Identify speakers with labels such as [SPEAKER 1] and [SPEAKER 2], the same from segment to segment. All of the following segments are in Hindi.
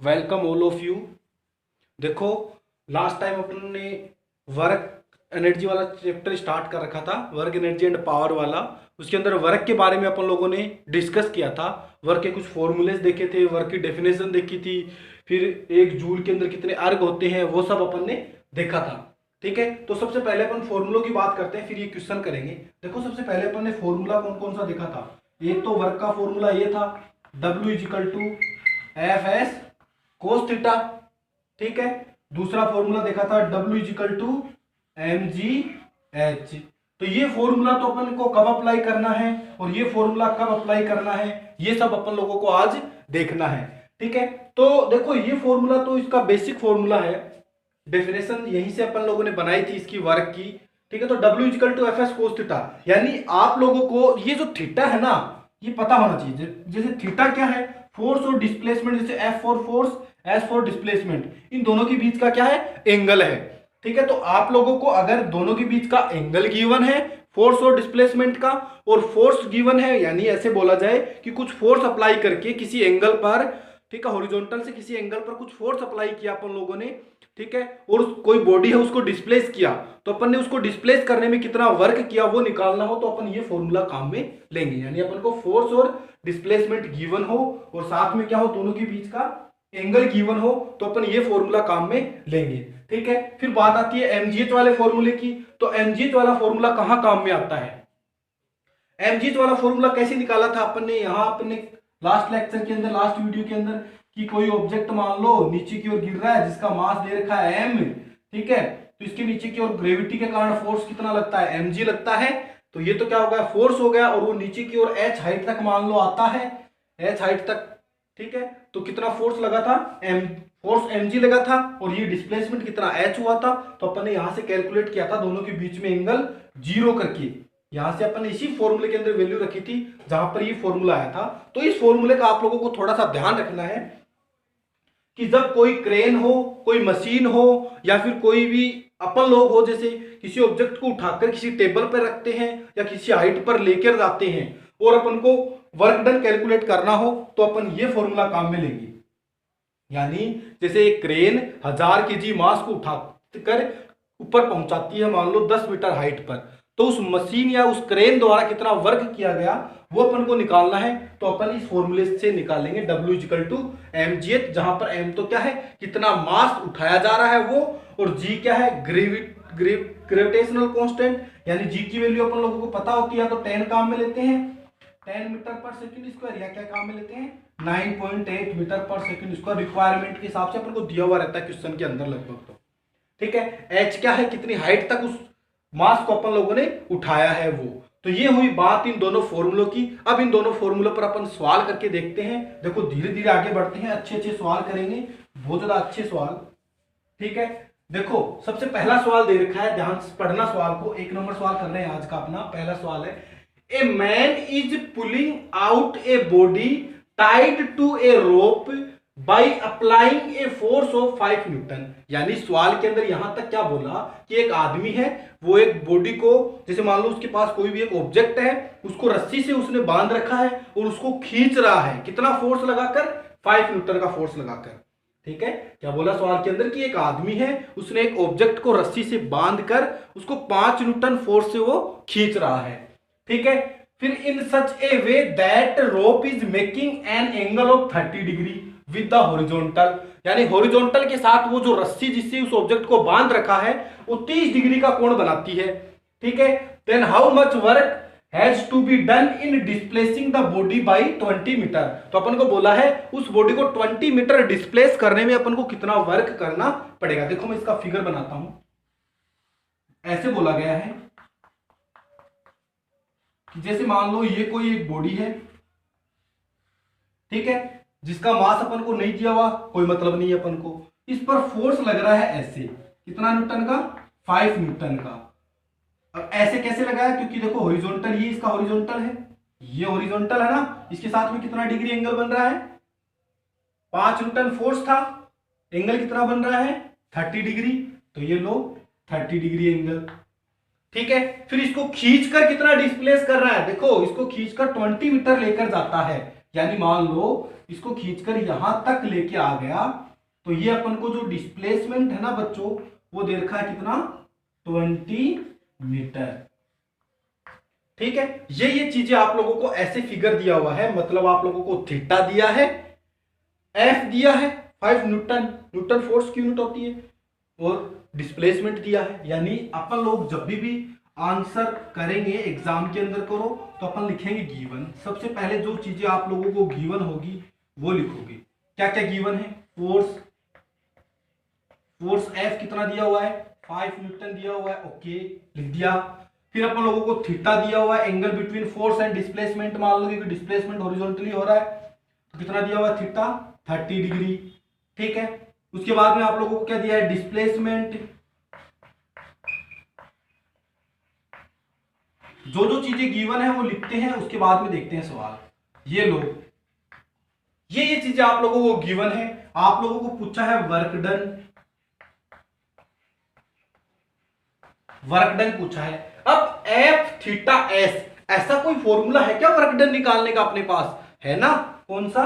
[SPEAKER 1] Welcome all of you. देखो, लास्ट टाइम अपन ने वर्क एनर्जी वाला चैप्टर स्टार्ट कर रखा था, वर्क एनर्जी एंड पावर वाला। उसके अंदर वर्क के बारे में अपन लोगों ने डिस्कस किया था। वर्क के कुछ फॉर्मूलेस देखे थे, वर्क की डेफिनेशन देखी थी, फिर एक जूल के अंदर कितने अर्ग होते हैं वो सब अपन ने देखा था। ठीक है, तो सबसे पहले अपन फॉर्मूलों की बात करते हैं, फिर ये क्वेश्चन करेंगे। देखो, सबसे पहले अपन ने फॉर्मूला कौन कौन सा देखा था। एक तो वर्क का फॉर्मूला ये था, W equal to F S cos theta. ठीक है, दूसरा फॉर्मूला देखा था W equal to M G H. तो ये फॉर्मूला तो अपन को कब अप्लाई करना है और ये फॉर्मूला कब अप्लाई करना है, ये सब अपन लोगों को आज देखना है। ठीक है, तो देखो ये फॉर्मूला तो इसका बेसिक फॉर्मूला है, डेफिनेशन यहीं से अपन लोगों ने बनाई थी इसकी वर्क की। ठीक है, तो W equal to F S cos theta, यानी आप लोगों को ये जो थीटा है ना, ये पता होना चाहिए। जैसे थीटा क्या है, फोर्स और डिस्प्लेसमेंट, जैसे F for force, S for displacement, इन दोनों के बीच का क्या है, एंगल है। ठीक है, तो आप लोगों को अगर दोनों के बीच का एंगल गिवन है, फोर्स और डिस्प्लेसमेंट का, और फोर्स गिवन है, यानी ऐसे बोला जाए कि कुछ फोर्स अप्लाई करके किसी एंगल पर, ठीक है, हॉरिजॉन्टल से किसी एंगल पर कुछ फोर्स अप्लाई किया अपन लोगों ने। ठीक है, और कोई बॉडी है उसको डिस्प्लेस किया, तो अपन ने उसको डिस्प्लेस करने में कितना वर्क किया वो निकालना हो तो अपन ये फॉर्मूला काम में लेंगे। यानी अपन को फोर्स और डिस्प्लेसमेंट गिवन हो और साथ में क्या हो, दोनों के बीच का एंगल गिवन हो, तो अपन ये फॉर्मूला काम में लेंगे। ठीक है, फिर बात आती है एमजीएच वाले फॉर्मूले की। तो एमजीएच वाला फॉर्मूला कहां काम में आता है, एमजीएच वाला फॉर्मूला कैसे निकाला था अपन ने, यहां अपन ने लास्ट लेक्चर के अंदर, लास्ट वीडियो के अंदर, कि कोई ऑब्जेक्ट मान लो नीचे की ओर गिर रहा है जिसका मास दे रखा है m। ठीक है, तो इसके नीचे की ओर ग्रेविटी के कारण फोर्स कितना लगता है, mg लगता है। तो ये तो क्या हो गया, फोर्स हो गया, और वो नीचे की ओर h हाइट तक मान लो आता है, h हाइट तक। ठीक है, तो कितना फोर्स लगा था, फोर्स mg लगा था, और ये डिस्प्लेसमेंट कितना h हुआ था। तो अपन ने यहां से कैलकुलेट किया था दोनों के बीच में एंगल 0 करके। यहां से अपन ने इसी फॉर्मूले के अंदर वैल्यू रखी थी जहां पर ये फॉर्मूला आया था। तो इस फॉर्मूले का आप लोगों को थोड़ा सा ध्यान रखना है कि जब कोई क्रेन हो, कोई मशीन हो, या फिर कोई भी अपन लोग हो, जैसे किसी ऑब्जेक्ट को उठाकर किसी टेबल पर रखते हैं या किसी हाइट पर लेकर जाते हैं और अपन को वर्क डन कैलकुलेट करना हो, तो अपन ये फॉर्मूला काम में लेंगे। यानी जैसे एक क्रेन 1000 केजी मास को उठाकर ऊपर पहुंचाती है मान लो 10 मीटर हाइट पर, तो उस मशीन या उस क्रेन द्वारा कितना वर्क किया गया वो अपन को निकालना है। तो अपन इस फॉर्मूले से निकालेंगे W इजिकल टू mgh, जहां पर m तो क्या है, कितना मास उठाया जा रहा है वो, और g क्या है, ग्रेविटेशनल कांस्टेंट, यानी g की वैल्यू अपन लोगों को पता होती है, तो 10 काम में लेते हैं, 10 मीटर पर सेकंड स्क्वायर, या क्या काम में लेते हैं, 9.8 मीटर पर सेकंड स्क्वायर। रिक्वायरमेंट के हिसाब से अपन को दिया हुआ रहता है क्वेश्चन के अंदर लगभग। तो ठीक है, h क्या है, कितनी हाइट तक उस मास को अपन लोगों ने उठाया है वो। तो ये हुई बात इन दोनों फॉर्मूलों की। अब इन दोनों फॉर्मूलों पर अपन सवाल करके देखते हैं। देखो, धीरे धीरे आगे बढ़ते हैं, अच्छे अच्छे सवाल करेंगे, बहुत ज्यादा अच्छे सवाल। ठीक है, देखो सबसे पहला सवाल दे रखा है, ध्यान से पढ़ना सवाल को। 1 नंबर सवाल कर रहे हैं आज का अपना। पहला सवाल है, a man is pulling out a body tied to a rope by applying a force of 5 newton. यानी सवाल के अंदर यहां तक क्या बोला कि एक आदमी है, वो एक बॉडी को, जैसे मान लो उसके पास कोई भी एक ऑब्जेक्ट है, उसको रस्सी से उसने बांध रखा है और उसको खींच रहा है, कितना फोर्स लगाकर, 5 न्यूटन का फोर्स लगाकर। ठीक है, क्या बोला सवाल के अंदर कि एक आदमी है, उसने एक ऑब्जेक्ट को रस्सी से बांधकर उसको 5 न्यूटन फोर्स से वो खींच रहा है। ठीक है, फिर in such a way that rope is making an angle of 30 degree with the horizontal, यानी हॉरिजॉन्टल के साथ वो जो रस्सी जिससे उस ऑब्जेक्ट को बांध रखा है वो 30 डिग्री का कोण बनाती है। ठीक है, then how much work has to be done in displacing the body by 20 metre. तो अपन को बोला है उस बॉडी को 20 मीटर डिस्प्लेस करने में अपन को कितना वर्क करना पड़ेगा। देखो मैं इसका फिगर बनाता हूं। ऐसे बोला गया है कि जैसे मान लो ये कोई एक बॉडी है, ठीक है, जिसका मास अपन को नहीं दिया हुआ, कोई मतलब नहीं है अपन को, इस पर फोर्स लग रहा है ऐसे, कितना न्यूटन का, 5 न्यूटन का। अब ऐसे कैसे लगाया, क्योंकि देखो हॉरिजॉन्टल, ये इसका हॉरिजॉन्टल है, ये हॉरिजॉन्टल है ना, इसके साथ में कितना डिग्री एंगल बन रहा है, 5 न्यूटन फोर्स था, एंगल कितना बन रहा है, 30 डिग्री। तो ये लो 30 डिग्री एंगल। ठीक है, फिर इसको खींचकर कितना डिस्प्लेस कर रहा है, देखो इसको खींचकर 20 मीटर लेकर जाता है, यानी मान लो इसको खींचकर यहां तक लेके आ गया, तो ये अपन को जो डिस्प्लेसमेंट है ना बच्चों, वो दे रखा है कितना, 20 मीटर। ठीक है, ये चीजें आप लोगों को ऐसे फिगर दिया हुआ है, मतलब आप लोगों को थीटा दिया है, एफ दिया है 5 न्यूटन, न्यूटन फोर्स की यूनिट होती है, और डिस्प्लेसमेंट दिया है। यानी अपन लोग जब भी आंसर करेंगे एग्जाम के अंदर करो तो अपन लिखेंगे गिवन। सबसे पहले जो चीजें आप लोगों को गिवन होगी वो लिखोगे। क्या क्या गिवन है, फोर्स एफ कितना दिया हुआ है, 5 न्यूटन दिया हुआ है, ओके लिख दिया। फिर अपन लोगों को थीटा दिया हुआ है, angle between force and displacement, मान लो कि डिस्प्लेसमेंट हॉरिजॉन्टली हो रहा है तो कितना दिया हुआ है थीटा, 30 डिग्री। ठीक है, उसके बाद में आप लोगों को क्या दिया है, डिस्प्लेसमेंट। जो जो चीजें गिवन है वो लिखते हैं, उसके बाद में देखते हैं सवाल। ये लो, ये चीजें आप लोगों को गिवन है। आप लोगों को पूछा है वर्क डन पूछा है। अब एफ थीटा एस, ऐसा कोई फॉर्मूला है क्या वर्क डन निकालने का अपने पास, है ना, कौन सा,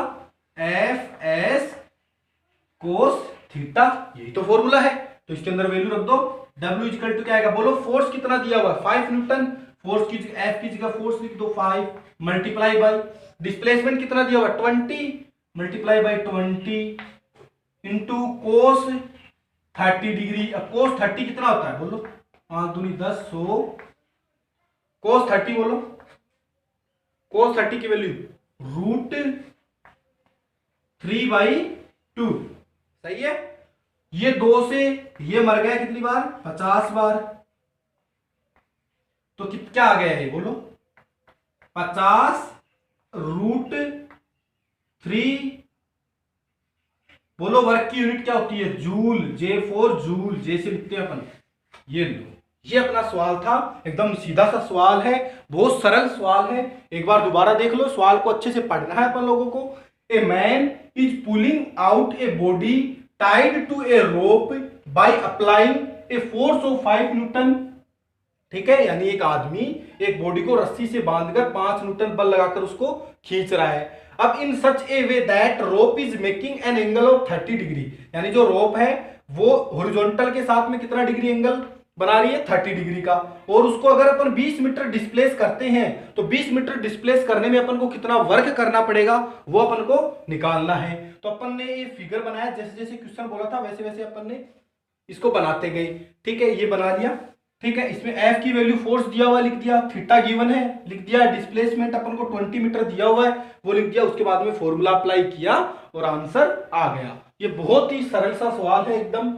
[SPEAKER 1] एफ एस कोस थीटा, यही तो फॉर्मूला है। तो इसके अंदर वैल्यू रख दो, W इक्वल टू क्या आएगा, बोलो फोर्स कितना दिया हुआ है 5 न्यूटन, फोर्स की एफ की जगह फोर्स लिख दो 5 मल्टीप्लाई बाय डिस्प्लेसमेंट कितना दिया हुआ 20 multiply by 20 into cos 30 degree. अब कोस 30 कितना होता है, बोलो 5 दूनी 10 100, कोस 30 बोलो, कोस 30 की वैल्यू √3/2, सही है। ये 2 से ये मर गया कितनी बार, 50 बार, तो क्या आ गया है बोलो, 50√3। बोलो वर्क की यूनिट क्या होती है, जूल, J4 जूल, जे से लिखते हैं अपन। ये लो, ये अपना सवाल था, एकदम सीधा सा सवाल है, बहुत सरल सवाल है। एक बार दोबारा देख लो, सवाल को अच्छे से पढ़ना है अपन लोगों को। A man is pulling out a body tied to a rope by applying a force of 5 newton. ठीक है, यानी एक आदमी एक बॉडी को रस्सी से बांधकर 5 न्यूटन बल लगाकर उसको खींच रहा है। अब in such a way that rope is making an angle of 30 degree, यानी जो रोप है वो हॉरिजॉन्टल के साथ में कितना डिग्री एंगल बना रही है, 30 डिग्री का। और उसको अगर अपन 20 मीटर डिस्प्लेस करते हैं तो 20 मीटर डिस्प्लेस करने में अपन को कितना वर्क करना पड़ेगा वो अपन को निकालना है। तो अपन ने ये फिगर बनाया, जैसे जैसे क्वेश्चन बोला था वैसे वैसे अपन ने इसको बनाते गए। ठीक है, ये बना दिया। ठीक है, इसमें एफ की वैल्यू फोर्स दिया हुआ लिख दिया, थीटा गिवन है लिख दिया, डिस्प्लेसमेंट अपन को 20 मीटर दिया हुआ है वो लिख दिया। उसके बाद में फॉर्मूला अप्लाई किया और आंसर आ गया। ये बहुत ही सरल सा सवाल है, एकदम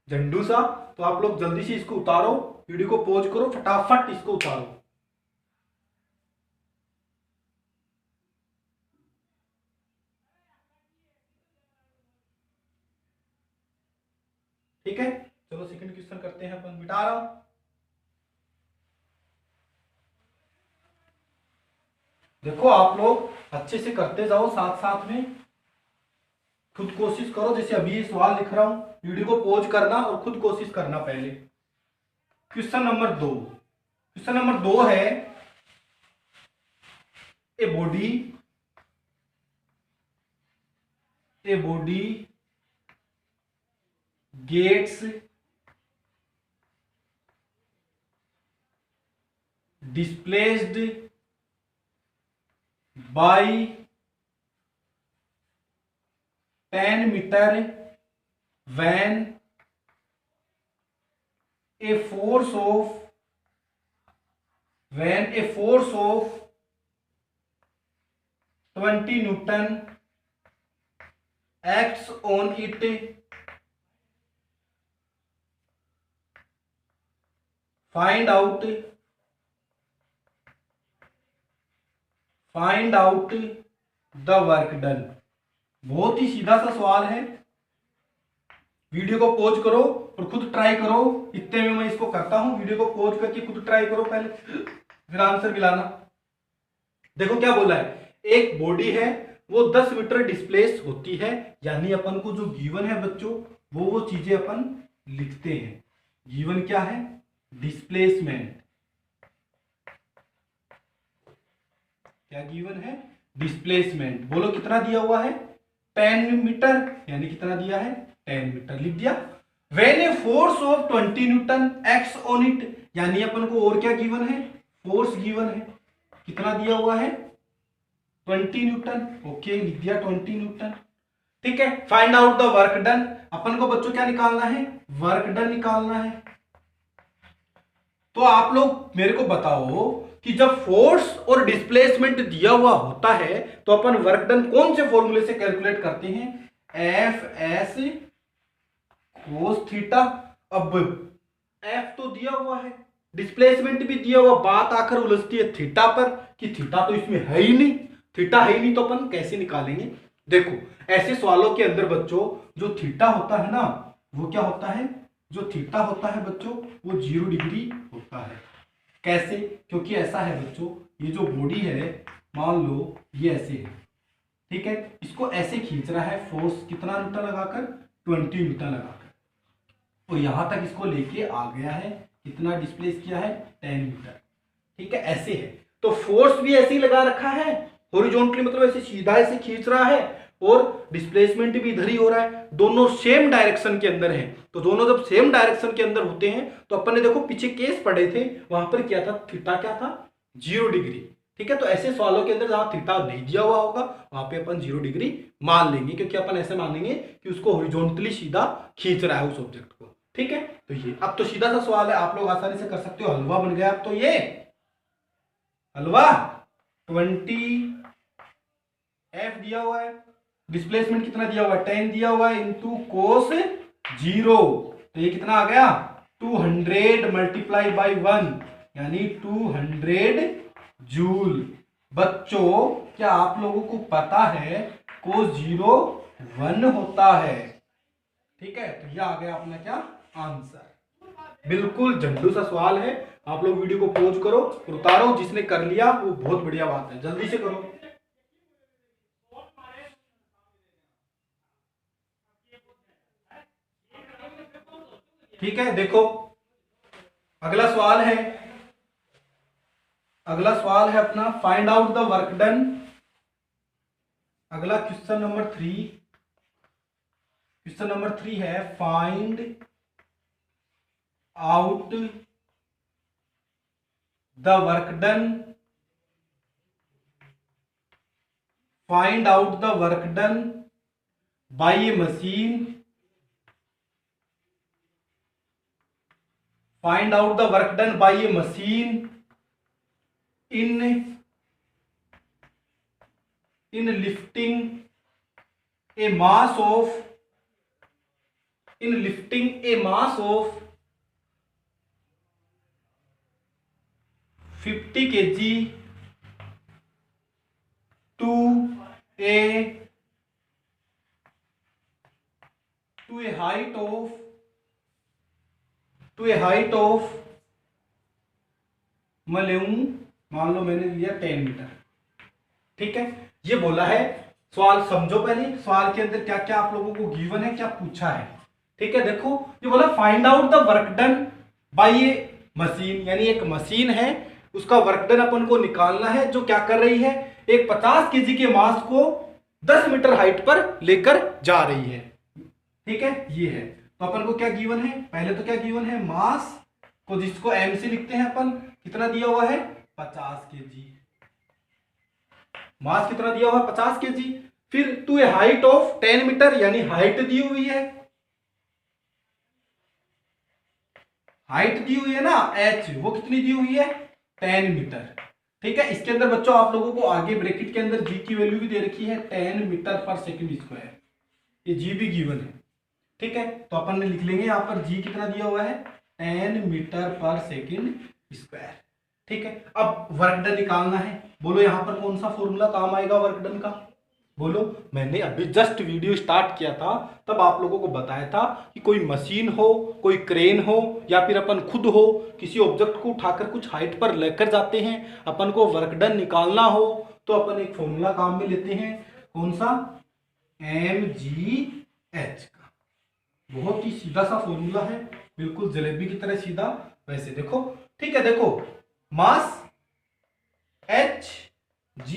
[SPEAKER 1] झंडू सा। तो आप लोग जल्दी से इसको उतारो, वीडियो को पॉज करो, फटाफट इसको उतारो। ठीक है, चलो सेकंड क्वेश्चन करते हैं अपन, मिटा रहा हूं। देखो आप लोग अच्छे से करते जाओ, साथ साथ में खुद कोशिश करो। जैसे अभी ये सवाल लिख रहा हूं, वीडियो को पॉज करना और खुद कोशिश करना पहले। क्वेश्चन नंबर 2, क्वेश्चन नंबर 2 है a body gets displaced by 10 metre when a force of 20 Newton acts on it, find out the work done। बहुत ही सीधा सा सवाल है, वीडियो को पॉज करो और खुद ट्राई करो। इतने में मैं इसको करता हूं, वीडियो को पॉज करके खुद ट्राई करो पहले, फिर आंसर मिलाना। देखो क्या बोला है, एक बॉडी है वो 10 मीटर डिस्प्लेस होती है, यानी अपन को जो गिवन है बच्चों वो चीजें अपन लिखते हैं। गिवन क्या है, डिस्प्लेसमेंट। क्या गिवन है, डिस्प्लेसमेंट बोलो कितना दिया हुआ है 10 मीटर, यानी कितना दिया है 10 मीटर, लिख दिया। When A force of 20 Newton x on it, यानी अपन को और क्या गिवन है, फोर्स गिवन है, कितना दिया हुआ है 20 न्यूटन, ओके लिख दिया 20 न्यूटन। ठीक है, find out the work done, अपन को बच्चों क्या निकालना है, वर्क डन निकालना है। तो आप लोग मेरे को बताओ कि जब फोर्स और डिस्प्लेसमेंट दिया हुआ होता है तो अपन वर्क डन कौन से फॉर्मूले से कैलकुलेट करते हैं, एफ एस कोस थीटा। अब एफ तो दिया हुआ है, डिस्प्लेसमेंट भी दिया हुआ, बात आकर उलझती है थीटा पर कि थीटा तो इसमें है ही नहीं, थीटा है ही नहीं तो अपन कैसे निकालेंगे। देखो ऐसे सवालों के अंदर बच्चों जो थीटा होता है ना वो क्या होता है, जो थीटा होता है बच्चों वो 0 डिग्री होता है। कैसे, क्योंकि ऐसा है बच्चों, ये जो बॉडी है मान लो ये ऐसे है, ठीक है, इसको ऐसे खींच रहा है फोर्स कितना न्यूटन लगाकर 20 न्यूटन लगाकर, तो यहां तक इसको लेके आ गया है, कितना डिस्प्लेस किया है 10 मीटर, ठीक है, ऐसे है। तो फोर्स भी ऐसे ही लगा रखा है हॉरिजॉन्टली, मतलब ऐसे सीधा ऐसे खींच रहा है, और डिस्प्लेसमेंट भी इधर ही हो रहा है, दोनों सेम डायरेक्शन के अंदर हैं। तो दोनों जब सेम डायरेक्शन के अंदर होते हैं तो अपन ने देखो पीछे केस पढ़े थे, वहां पर क्या था, थीटा क्या था 0 डिग्री, ठीक है। तो ऐसे सवालों के अंदर जहां थीटा नहीं दिया हुआ होगा वहां पे अपन 0 डिग्री मान लेंगे, क्योंकि अपन ऐसे मानेंगे कि उसको हॉरिजॉन्टली सीधा खींच रहा है उस ऑब्जेक्ट को, ठीक है। तो ये अब तो सीधा सा सवाल है, आप लोग आसानी से कर सकते हो, हलवा बन गया अब तो, ये हलवा 20 एफ दिया हुआ है, डिस्प्लेसमेंट कितना दिया हुआ है 10 दिया हुआ है, इंटू कोस 0, तो ये कितना आ गया 200 मल्टीप्लाई बाई 1, यानी 200 जूल। बच्चों क्या आप लोगों को पता है कोस 0 1 होता है, ठीक है। तो ये आ गया अपना क्या आंसर, बिल्कुल झंडू सा सवाल है। आप लोग वीडियो को पॉज करो और उतारो, जिसने कर लिया वो बहुत बढ़िया बात है, जल्दी से करो। ठीक है, देखो अगला सवाल है, अगला सवाल है अपना find out the work done. अगला क्वेश्चन नंबर 3, क्वेश्चन नंबर 3 है find out the work done, find out the work done bye A machine, find out the work done by a machine in lifting a mass of 50 kg to a height of मान लो मैंने लिया 10 मीटर, ठीक है। ये बोला है, सवाल समझो पहले, सवाल के अंदर क्या क्या आप लोगों को गिवन है, क्या पूछा है, ठीक है। देखो ये बोला find out the work done bye A machine, यानी एक मशीन है उसका वर्क डन अपन को निकालना है, जो क्या कर रही है, एक 50 केजी के मास को 10 मीटर हाइट पर लेकर जा रही है, ठीक है। ये है, तो अपन को क्या गिवन है, पहले तो क्या गिवन है, मास को जिसको एम से लिखते हैं अपन, कितना दिया हुआ है 50 केजी, मास कितना दिया हुआ है 50 केजी। फिर to a height of 10 metre, यानी हाइट दी हुई है, हाइट दी हुई है ना h, वो कितनी दी हुई है 10 मीटर, ठीक है। इसके अंदर बच्चों आप लोगों को आगे ब्रैकेट के अंदर g की वैल्यू भी दे रखी है 10 मीटर पर सेकंड स्क्वायर, ये g भी गिवन है, ठीक है। तो अपन ने लिख लेंगे यहाँ पर g कितना दिया हुआ है 10 मीटर पर सेकंड स्क्वायर, ठीक है। अब वर्क डन निकालना है, बोलो यहाँ पर कौन सा फॉर्मूला काम आएगा वर्क डन का, बोलो। मैंने अभी जस्ट वीडियो स्टार्ट किया था तब आप लोगों को बताया था कि कोई मशीन हो, कोई क्रेन हो, या फिर अपन खुद हो, किसी ऑब्जेक्ट को उठाकर कुछ हाइट पर लेकर जाते हैं, अपन को वर्क डन निकालना हो तो अपन एक फॉर्मूला काम में लेते हैं, कौन सा, mgh का। बहुत ही सीधा सा फॉर्मूला है, बिल्कुल जलेबी की तरह सीधा। वैसे देखो, ठीक है, देखो मास h g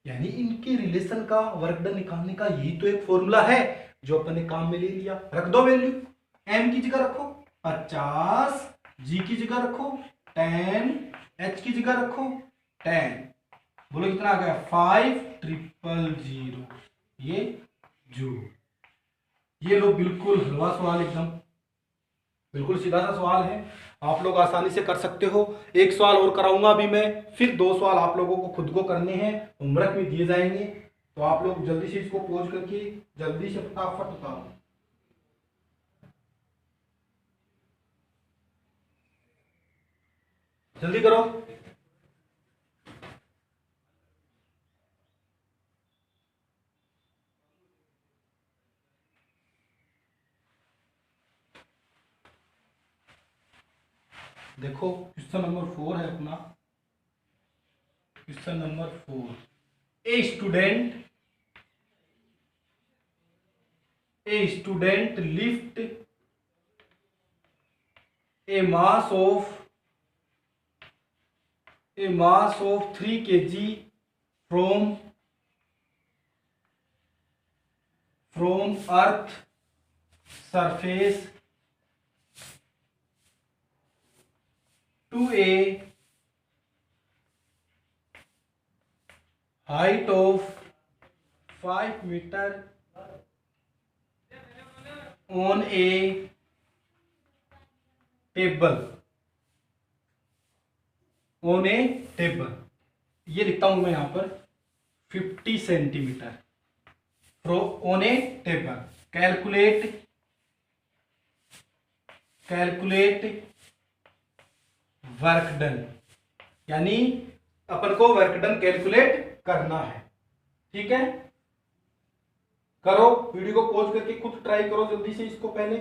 [SPEAKER 1] यानी इनके रिलेशन का वर्क डन निकालने का यही तो एक फॉर्मूला है जो अपन ने काम में ले लिया। रख दो वैल्यू, एम की जगह रखो 50, जी की जगह रखो 10, एच की जगह रखो 10। बोलो कितना आ गया 5000। ये जूल। ये लो, बिल्कुल हलवा सवाल, एकदम बिल्कुल सीधा सा सवाल है, आप लोग आसानी से कर सकते हो। एक सवाल और कराऊंगा अभी मैं, फिर 2 सवाल आप लोगों को खुद को करने हैं, होमवर्क में दिए जाएंगे। तो आप लोग जल्दी से इसको पॉज करके जल्दी से फटाफट उतारो, जल्दी करो। देखो क्वेश्चन नंबर 4 है अपना। Question number 4, a student lift A mass of 3 kg from earth surface to a height of 5 meter on a table. ये लिखता हूं मैं यहां पर 50 centimetre on A table. Calculate work done, यानी अपन को वर्क डन कैलकुलेट करना है। ठीक है, करो, वीडियो को पॉज करके खुद ट्राई करो जल्दी से इसको पहले।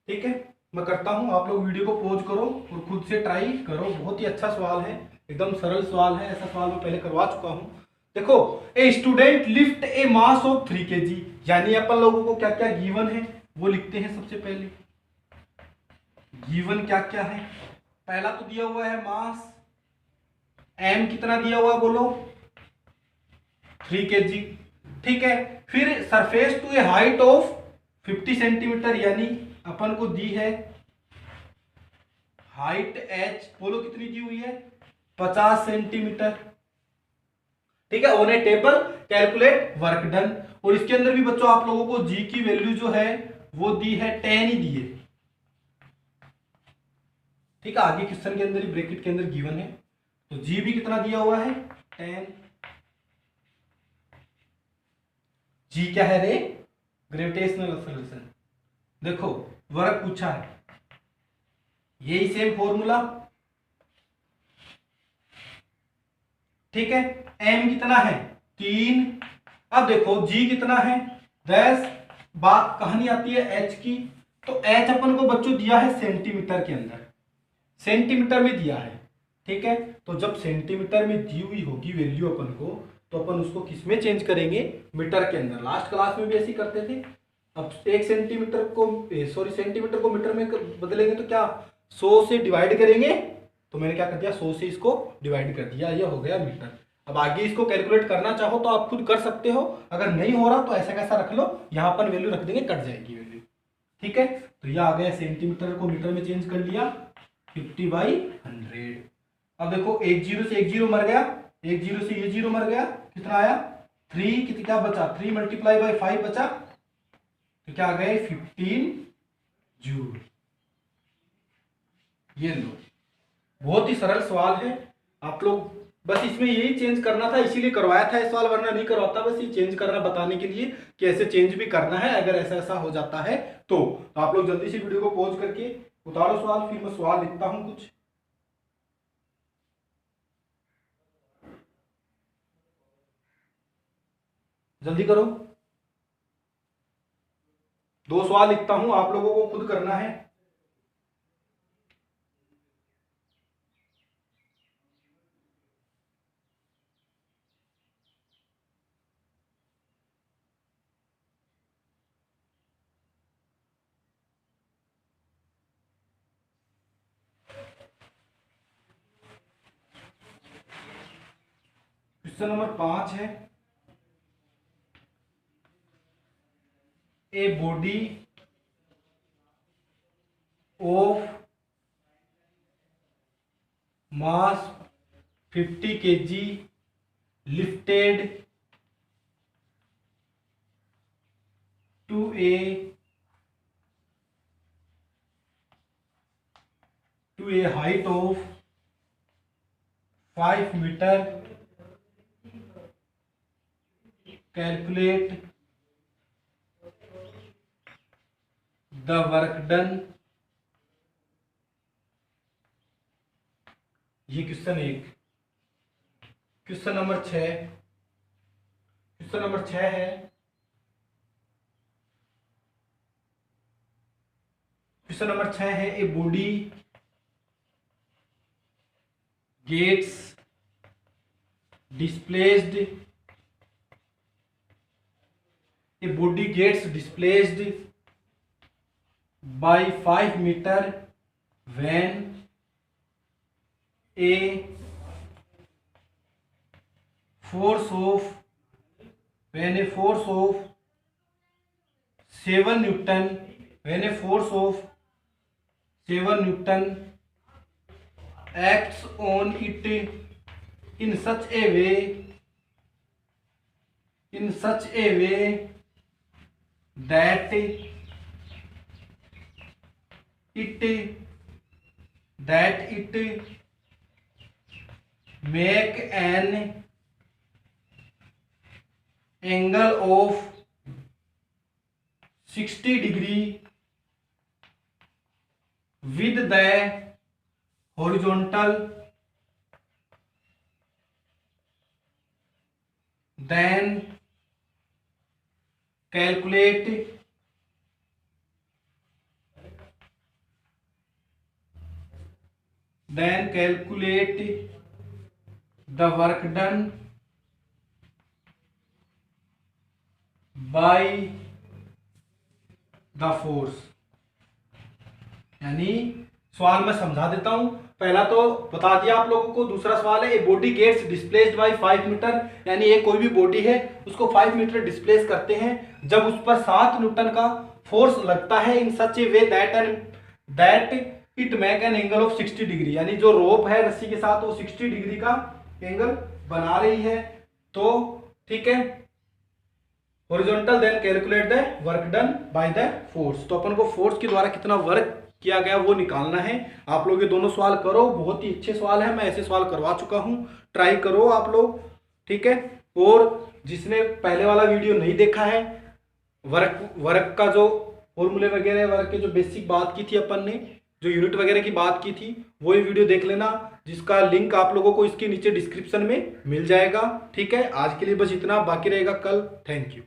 [SPEAKER 1] ठीक है, मैं करता हूं, आप लोग वीडियो को पॉज करो और खुद से ट्राई करो। बहुत ही अच्छा सवाल है, एकदम सरल सवाल है, ऐसा सवाल मैं पहले करवा चुका हूं। देखो, a student lift A mass of 3 kg, यानी अपन लोगों को क्या क्या गिवन है वो लिखते हैं। सबसे पहले गिवन क्या क्या है, पहला तो दिया हुआ है मास, एम कितना दिया हुआ है बोलो 3 kg। ठीक है, फिर surface to a height of 50 centimetre, यानी अपन को दी है हाइट एच, बोलो कितनी दी हुई है 50 सेंटीमीटर। ठीक है, on A table calculate work done. और इसके अंदर भी बच्चों आप लोगों को जी की वैल्यू जो है वो दी है 10 ही दी है। ठीक है, आगे क्वेश्चन के अंदर ही ब्रैकेट के अंदर गिवन है, तो जी भी कितना दिया हुआ है 10। जी क्या है रे, ग्रेविटेशनल एक्सेलरेशन। देखो वर्क पूछा है, यही सेम फॉर्मूला। ठीक है, एम कितना है 3। अब देखो जी कितना है 10। बात कहानी आती है एच की, तो एच अपन को बच्चों दिया है सेंटीमीटर के अंदर, सेंटीमीटर में दिया है। ठीक है, तो जब सेंटीमीटर में दी हुई होगी वैल्यू अपन को, तो अपन उसको किस में चेंज करेंगे, मीटर के अंदर। लास्ट क्लास में भी ऐसे करते थे। अब 1 सेंटीमीटर को सेंटीमीटर को मीटर में बदलेंगे तो क्या 100 से डिवाइड करेंगे, तो मैंने क्या कर दिया 100 से इसको डिवाइड कर दिया, ये हो गया मीटर। अब आगे इसको कैलकुलेट करना चाहो तो आप खुद कर सकते हो, अगर नहीं हो रहा तो ऐसा कैसा रख लो, यहां पर वैल्यू रख देंगे, कट जाएगी वैल्यू। ठीक है, तो यह आ गया सेंटीमीटर को मीटर में चेंज कर लिया 50/100। अब देखो एक जीरो से एक जीरो मर गया, एक जीरो से ये जीरो मर गया, कितना आया 3, कितना क्या बचा 3 × 5 बचा, तो क्या आ गए 15 जूल। ये लो, बहुत ही सरल सवाल है। आप लोग बस इसमें यही चेंज करना था, इसीलिए करवाया था ये सवाल, वरना नहीं करवाता। बस ये चेंज करना बताने के लिए कि ऐसे चेंज भी करना है, अगर ऐसा ऐसा हो जाता है तो आप लोग जल्दी से वीडियो को पॉज करके उतारो सवाल, फिर मैं सवाल लिखता हूं कुछ। जल्दी करो, 2 सवाल लिखता हूं, आप लोगों को खुद करना है। क्वेश्चन नंबर 5 है, a body of mass 50 kg lifted to a height of 5 meter. Calculate the work done. ये question 1। Question number 6, question number 6 है, क्वेश्चन नंबर 6 है, a body gets displaced, a body gets displaced by 5 meter when a force of 7 Newton, when a force of 7 Newton acts on it in such a way that it make an angle of 60 degree with the horizontal, then calculate the work done by the force। यानी सवाल मैं समझा देता हूं। पहला तो बता दिया आप लोगों को। दूसरा सवाल है, a body gets displaced by 5 metre, यानी ये कोई भी बॉडी है उसको 5 मीटर डिस्प्लेस करते हैं जब उस पर 7 न्यूटन का फोर्स लगता है, in such a way that it make an angle of 60 degree, यानी जो रोप है रस्सी के साथ वो 60 डिग्री का एंगल बना रही है। तो ठीक है, horizontal, then calculate the work done by the force. तो अपन को फोर्स के द्वारा कितना वर्क किया गया वो निकालना है। आप लोग ये दोनों सवाल करो, बहुत ही अच्छे सवाल है, मैं ऐसे सवाल करवा चुका हूँ, ट्राई करो आप लोग, ठीक है। और जिसने पहले वाला वीडियो नहीं देखा है, वर्क का जो फॉर्मूले वगैरह, वर्क के जो बेसिक बात की थी अपन ने, जो यूनिट वगैरह की बात की थी, वो ये वीडियो देख लेना, जिसका लिंक आप लोगों को इसके नीचे डिस्क्रिप्शन में मिल जाएगा, ठीक है। आज के लिए बस इतना, बाकी रहेगा कल। Thank you.